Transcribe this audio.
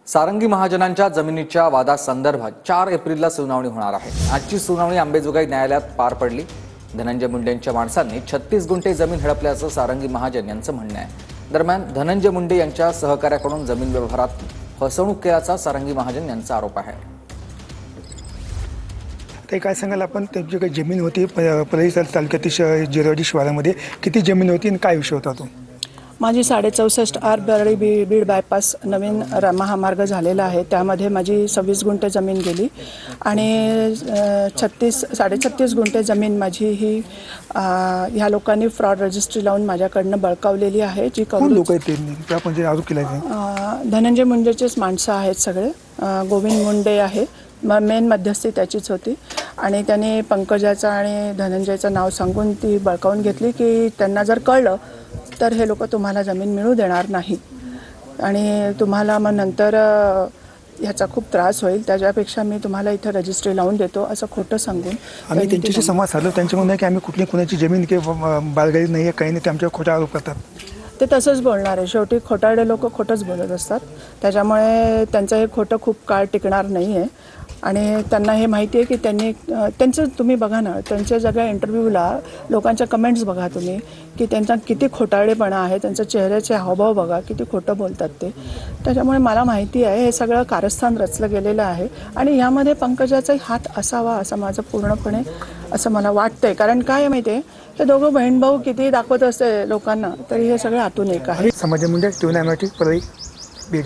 सारंगी महाजनांच्या जमिनीच्या वादासंदर्भात 4 एप्रिलला सुनावणी होणार आहे। आजची सुनावणी अंबेजोगाई न्यायालयात पार पडली। धनंजय मुंडे यांच्या माणसांनी 36 गुंठे जमीन हडपल्याचं सारंगी महाजन यांचं म्हणणं आहे। दरम्यान धनंजय मुंडे यांच्या सहकार्याकडून जमीन व्यवहारात फसवणूक केल्याचा सारंगी महाजन यांचा आरोप आहे। ते काय सांगाल आपण, त्यांची काही जमीन होती परळी तालुक्यातील जिरवाडी शिवारामध्ये, किती जमीन होती आणि काय विषय होता तो? माझी 64.5 आर परळी बीड बायपास नवीन महामार्ग झालेला आहे। त्यामध्ये माझी 26 गुंठे जमीन गेली आणि 36.5 गुंठे जमीन माझी ही ह्या लोकांनी फ्रॉड रजिस्ट्री लावून माझ्याकडनं बळकावलेली आहे। जी लोक आहेत आरोप केला? धनंजय मुंडेचेच माणसं आहेत सगळे। गोविंद मुंडे आहे, मेन मध्यस्थी त्याचीच होती आणि त्याने पंकजाचं आणि धनंजयचं नाव सांगून ती बळकावून घेतली की त्यांना जर कळलं तर हे लोक तुम्हाला जमीन मिळू देणार नाही आणि तुम्हाला मग नंतर ह्याचा खूप त्रास होईल, त्याच्यापेक्षा मी तुम्हाला इथं रजिस्ट्री लावून देतो असं खोटं सांगून आम्ही त्यांच्याशी संवाद साधलो। त्यांचं म्हणणं आहे की आम्ही कुणाची जमीन किंवा बाळगाई नाही आहे, काही नाही, ते आमच्यावर खोटा आरोप करतात। ते तसंच बोलणार आहे, शेवटी खोटारडे लोक खोटंच बोलत असतात, त्याच्यामुळे त्यांचं हे खोटं खूप काळ टिकणार नाही आहे आणि त्यांना हे माहिती आहे की त्यांचं तुम्ही बघा ना, त्यांच्या सगळ्या इंटरव्ह्यूला लोकांच्या कमेंट्स बघा तुम्ही की त्यांचा किती खोटारडेपणा आहे, त्यांच्या चेहऱ्याचे हावभाव बघा किती खोटं बोलतात ते। त्याच्यामुळे मला माहिती आहे हे सगळं कारस्थान रचलं गेलेलं आहे आणि ह्यामध्ये पंकजाचाही हात असावा असं माझं पूर्णपणे असं मला वाटतंय। कारण काय माहिती आहे, ते दोघं बहीण भाऊ किती दाखवत असते लोकांना, तरी हे सगळं आतून एक आहे। समाज म्हणजे परळी बीड।